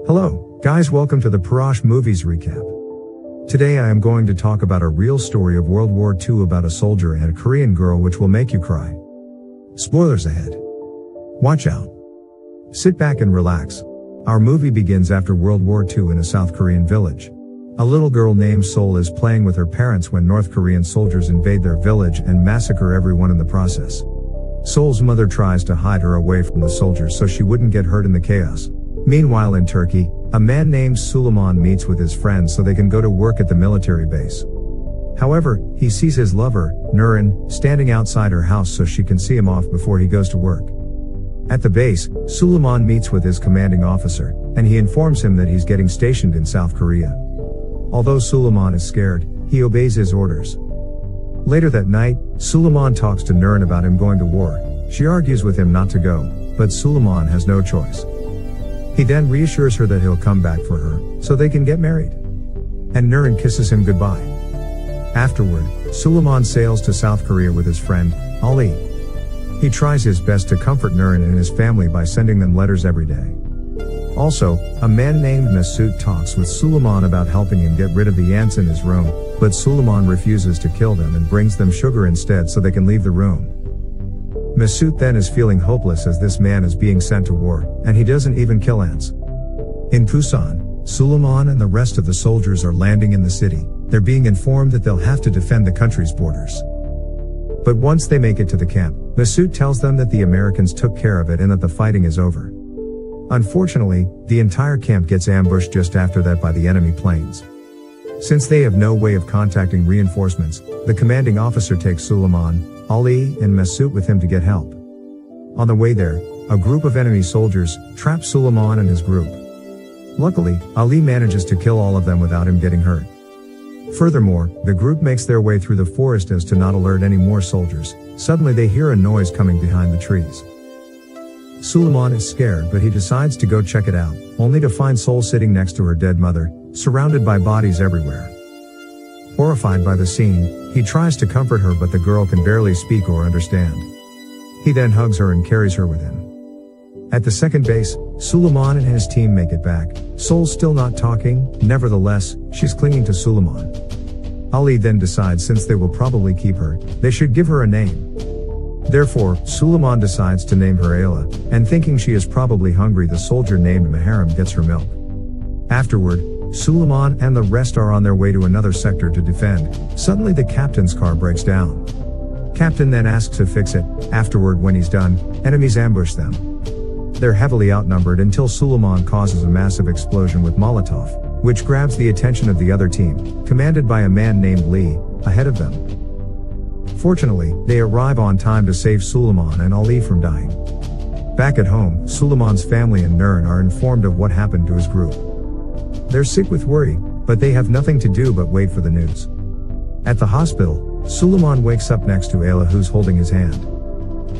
Hello, guys, welcome to the Parash Movies Recap. Today I am going to talk about a real story of World War II about a soldier and a Korean girl which will make you cry. Spoilers ahead. Watch out. Sit back and relax. Our movie begins after World War II in a South Korean village. A little girl named Sol is playing with her parents when North Korean soldiers invade their village and massacre everyone in the process. Sol's mother tries to hide her away from the soldiers so she wouldn't get hurt in the chaos. Meanwhile in Turkey, a man named Suleiman meets with his friends so they can go to work at the military base. However, he sees his lover, Nurin, standing outside her house so she can see him off before he goes to work. At the base, Suleiman meets with his commanding officer, and he informs him that he's getting stationed in South Korea. Although Suleiman is scared, he obeys his orders. Later that night, Suleiman talks to Nurin about him going to war. She argues with him not to go, but Suleiman has no choice. He then reassures her that he'll come back for her, so they can get married. And Nurin kisses him goodbye. Afterward, Suleiman sails to South Korea with his friend, Ali. He tries his best to comfort Nurin and his family by sending them letters every day. Also, a man named Masoud talks with Suleiman about helping him get rid of the ants in his room, but Suleiman refuses to kill them and brings them sugar instead so they can leave the room. Masoud then is feeling hopeless as this man is being sent to war, and he doesn't even kill ants. In Busan, Suleiman and the rest of the soldiers are landing in the city. They're being informed that they'll have to defend the country's borders. But once they make it to the camp, Masoud tells them that the Americans took care of it and that the fighting is over. Unfortunately, the entire camp gets ambushed just after that by the enemy planes. Since they have no way of contacting reinforcements, the commanding officer takes Suleiman, Ali, and Masoud with him to get help. On the way there, a group of enemy soldiers trap Suleiman and his group. Luckily, Ali manages to kill all of them without him getting hurt. Furthermore, the group makes their way through the forest as to not alert any more soldiers. Suddenly they hear a noise coming behind the trees. Suleiman is scared, but he decides to go check it out, only to find Sol sitting next to her dead mother, surrounded by bodies everywhere. Horrified by the scene, he tries to comfort her, but the girl can barely speak or understand. He then hugs her and carries her with him. At the second base, Suleiman and his team make it back. Sol's still not talking, nevertheless, she's clinging to Suleiman. Ali then decides since they will probably keep her, they should give her a name. Therefore, Suleiman decides to name her Ayla, and thinking she is probably hungry, the soldier named Muharrem gets her milk. Afterward, Suleiman and the rest are on their way to another sector to defend. Suddenly the captain's car breaks down. Captain then asks to fix it. Afterward, when he's done, enemies ambush them. They're heavily outnumbered until Suleiman causes a massive explosion with Molotov, which grabs the attention of the other team, commanded by a man named Lee, ahead of them. Fortunately, they arrive on time to save Suleiman and Ali from dying. Back at home, Suleiman's family and Nurin are informed of what happened to his group. They're sick with worry, but they have nothing to do but wait for the news. At the hospital, Suleiman wakes up next to Ayla, who's holding his hand.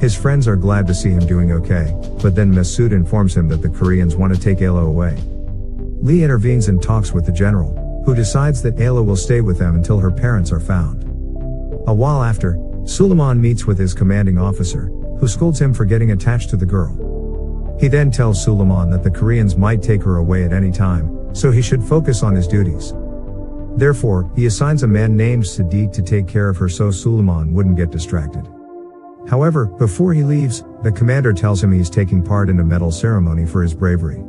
His friends are glad to see him doing okay, but then Masoud informs him that the Koreans want to take Ayla away. Lee intervenes and talks with the general, who decides that Ayla will stay with them until her parents are found. A while after, Suleiman meets with his commanding officer, who scolds him for getting attached to the girl. He then tells Suleiman that the Koreans might take her away at any time, so he should focus on his duties. Therefore, he assigns a man named Sadiq to take care of her so Suleiman wouldn't get distracted. However, before he leaves, the commander tells him he is taking part in a medal ceremony for his bravery.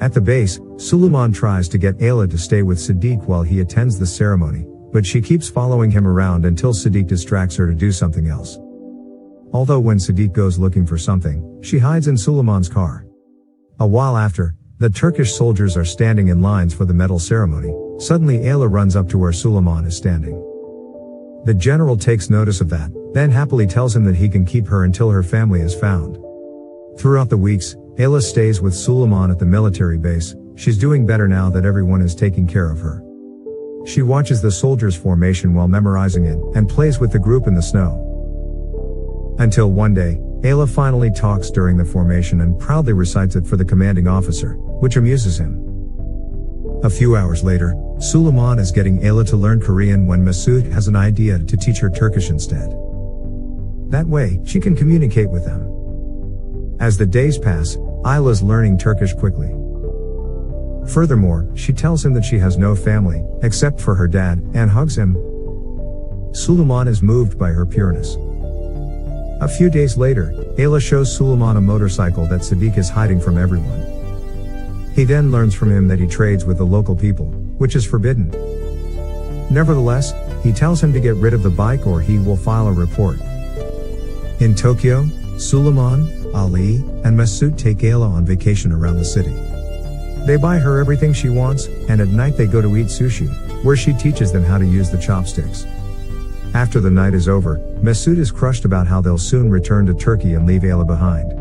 At the base, Suleiman tries to get Ayla to stay with Sadiq while he attends the ceremony, but she keeps following him around until Sadiq distracts her to do something else. Although when Sadiq goes looking for something, she hides in Suleiman's car. A while after, the Turkish soldiers are standing in lines for the medal ceremony. Suddenly Ayla runs up to where Suleiman is standing. The general takes notice of that, then happily tells him that he can keep her until her family is found. Throughout the weeks, Ayla stays with Suleiman at the military base. She's doing better now that everyone is taking care of her. She watches the soldiers' formation while memorizing it, and plays with the group in the snow. Until one day, Ayla finally talks during the formation and proudly recites it for the commanding officer, which amuses him. A few hours later, Suleiman is getting Ayla to learn Korean when Masoud has an idea to teach her Turkish instead. That way, she can communicate with them. As the days pass, Ayla's learning Turkish quickly. Furthermore, she tells him that she has no family, except for her dad, and hugs him. Suleiman is moved by her pureness. A few days later, Ayla shows Suleiman a motorcycle that Sadiq is hiding from everyone. He then learns from him that he trades with the local people, which is forbidden. Nevertheless, he tells him to get rid of the bike or he will file a report. In Tokyo, Suleiman, Ali, and Masoud take Ayla on vacation around the city. They buy her everything she wants, and at night they go to eat sushi, where she teaches them how to use the chopsticks. After the night is over, Masoud is crushed about how they'll soon return to Turkey and leave Ayla behind.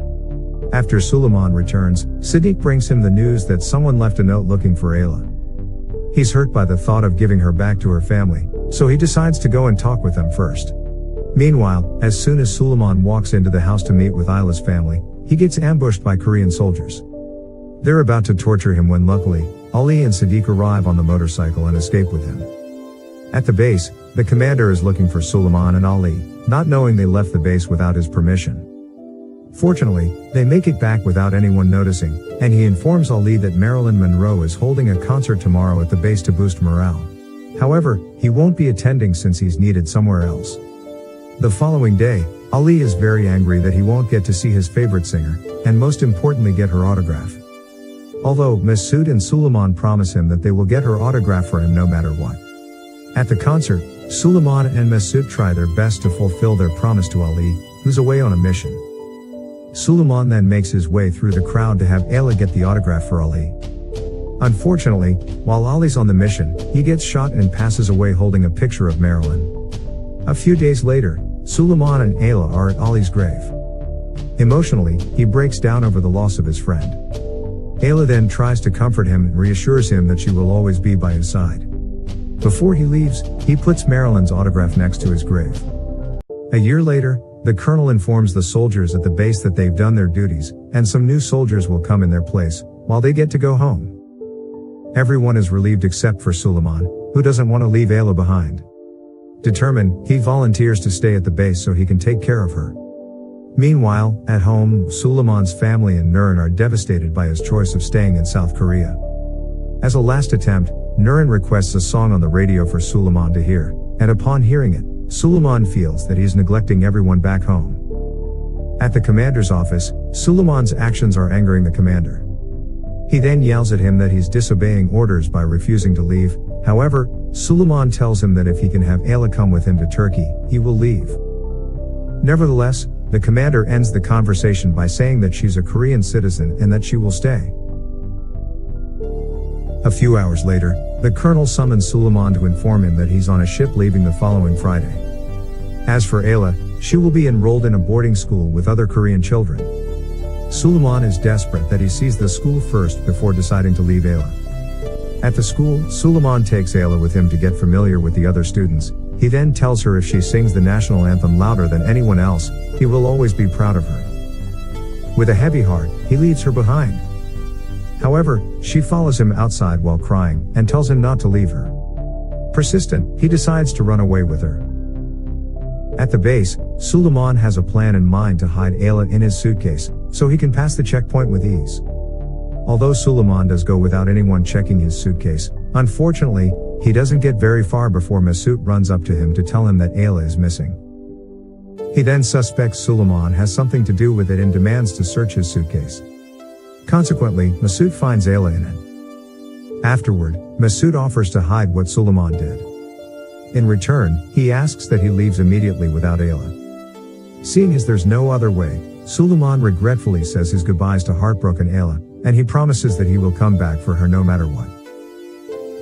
After Suleiman returns, Sadiq brings him the news that someone left a note looking for Ayla. He's hurt by the thought of giving her back to her family, so he decides to go and talk with them first. Meanwhile, as soon as Suleiman walks into the house to meet with Ayla's family, he gets ambushed by Korean soldiers. They're about to torture him when luckily, Ali and Sadiq arrive on the motorcycle and escape with him. At the base, the commander is looking for Suleiman and Ali, not knowing they left the base without his permission. Fortunately, they make it back without anyone noticing, and he informs Ali that Marilyn Monroe is holding a concert tomorrow at the base to boost morale. However, he won't be attending since he's needed somewhere else. The following day, Ali is very angry that he won't get to see his favorite singer, and most importantly get her autograph. Although Masoud and Suleiman promise him that they will get her autograph for him no matter what. At the concert, Suleiman and Masoud try their best to fulfill their promise to Ali, who's away on a mission. Suleiman then makes his way through the crowd to have Ayla get the autograph for Ali. Unfortunately, while Ali's on the mission, he gets shot and passes away holding a picture of Marilyn. A few days later, Suleiman and Ayla are at Ali's grave. Emotionally, he breaks down over the loss of his friend. Ayla then tries to comfort him and reassures him that she will always be by his side. Before he leaves, he puts Marilyn's autograph next to his grave. A year later, the colonel informs the soldiers at the base that they've done their duties, and some new soldiers will come in their place, while they get to go home. Everyone is relieved except for Suleiman, who doesn't want to leave Ayla behind. Determined, he volunteers to stay at the base so he can take care of her. Meanwhile, at home, Suleiman's family and Nurin are devastated by his choice of staying in South Korea. As a last attempt, Nurin requests a song on the radio for Suleiman to hear, and upon hearing it, Suleiman feels that he's neglecting everyone back home. At the commander's office, Suleiman's actions are angering the commander. He then yells at him that he's disobeying orders by refusing to leave. However, Suleiman tells him that if he can have Ayla come with him to Turkey, he will leave. Nevertheless, the commander ends the conversation by saying that she's a Korean citizen and that she will stay. A few hours later, the colonel summons Suleiman to inform him that he's on a ship leaving the following Friday. As for Ayla, she will be enrolled in a boarding school with other Korean children. Suleiman is desperate that he sees the school first before deciding to leave Ayla. At the school, Suleiman takes Ayla with him to get familiar with the other students. He then tells her if she sings the national anthem louder than anyone else, he will always be proud of her. With a heavy heart, he leaves her behind. However, she follows him outside while crying, and tells him not to leave her. Persistent, he decides to run away with her. At the base, Suleiman has a plan in mind to hide Ayla in his suitcase, so he can pass the checkpoint with ease. Although Suleiman does go without anyone checking his suitcase, unfortunately, he doesn't get very far before Masoud runs up to him to tell him that Ayla is missing. He then suspects Suleiman has something to do with it and demands to search his suitcase. Consequently, Masoud finds Ayla in it. Afterward, Masoud offers to hide what Suleiman did. In return, he asks that he leaves immediately without Ayla. Seeing as there's no other way, Suleiman regretfully says his goodbyes to heartbroken Ayla, and he promises that he will come back for her no matter what.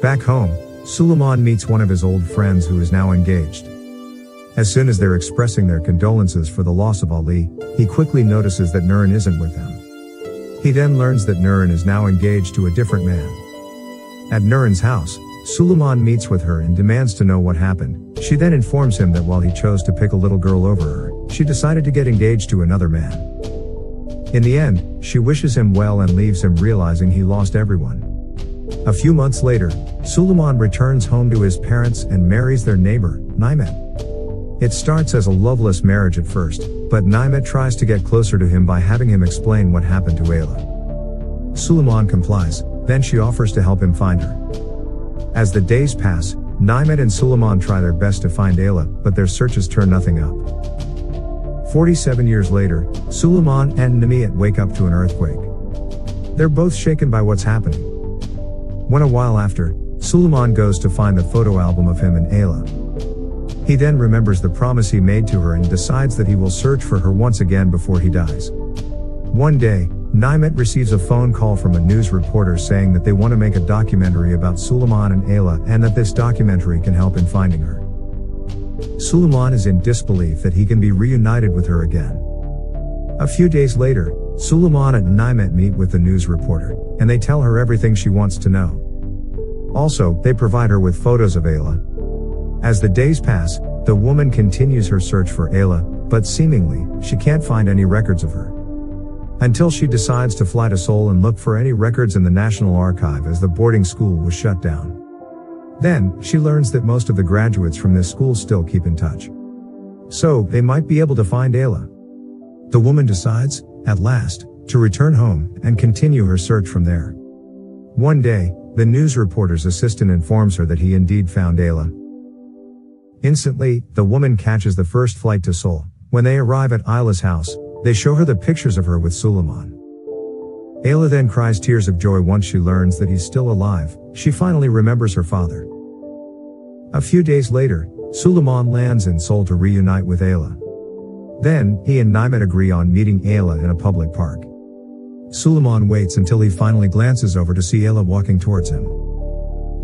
Back home, Suleiman meets one of his old friends who is now engaged. As soon as they're expressing their condolences for the loss of Ali, he quickly notices that Nurin isn't with them. He then learns that Nurin is now engaged to a different man. At Nurin's house, Suleiman meets with her and demands to know what happened. She then informs him that while he chose to pick a little girl over her, she decided to get engaged to another man. In the end, she wishes him well and leaves him realizing he lost everyone. A few months later, Suleiman returns home to his parents and marries their neighbor, Nimet. It starts as a loveless marriage at first, but Nimet tries to get closer to him by having him explain what happened to Ayla. Suleiman complies, Then she offers to help him find her. As the days pass, Nimet and Suleiman try their best to find Ayla, but their searches turn nothing up. 47 years later, Suleiman and Nimet wake up to an earthquake. They're both shaken by what's happening. When a while after, Suleiman goes to find the photo album of him and Ayla. He then remembers the promise he made to her and decides that he will search for her once again before he dies. One day, Nimet receives a phone call from a news reporter saying that they want to make a documentary about Suleiman and Ayla and that this documentary can help in finding her. Suleiman is in disbelief that he can be reunited with her again. A few days later, Suleiman and Nimet meet with the news reporter, and they tell her everything she wants to know. Also, they provide her with photos of Ayla. As the days pass, the woman continues her search for Ayla, but seemingly, she can't find any records of her. Until she decides to fly to Seoul and look for any records in the National Archive as the boarding school was shut down. Then, she learns that most of the graduates from this school still keep in touch. So, they might be able to find Ayla. The woman decides, at last, to return home and continue her search from there. One day, the news reporter's assistant informs her that he indeed found Ayla. Instantly, the woman catches the first flight to Seoul. When they arrive at Ayla's house, they show her the pictures of her with Suleiman. Ayla then cries tears of joy once she learns that he's still alive. She finally remembers her father. A few days later, Suleiman lands in Seoul to reunite with Ayla. Then, he and Nimet agree on meeting Ayla in a public park. Suleiman waits until he finally glances over to see Ayla walking towards him.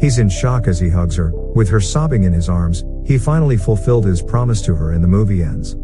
He's in shock as he hugs her, with her sobbing in his arms. He finally fulfilled his promise to her and the movie ends.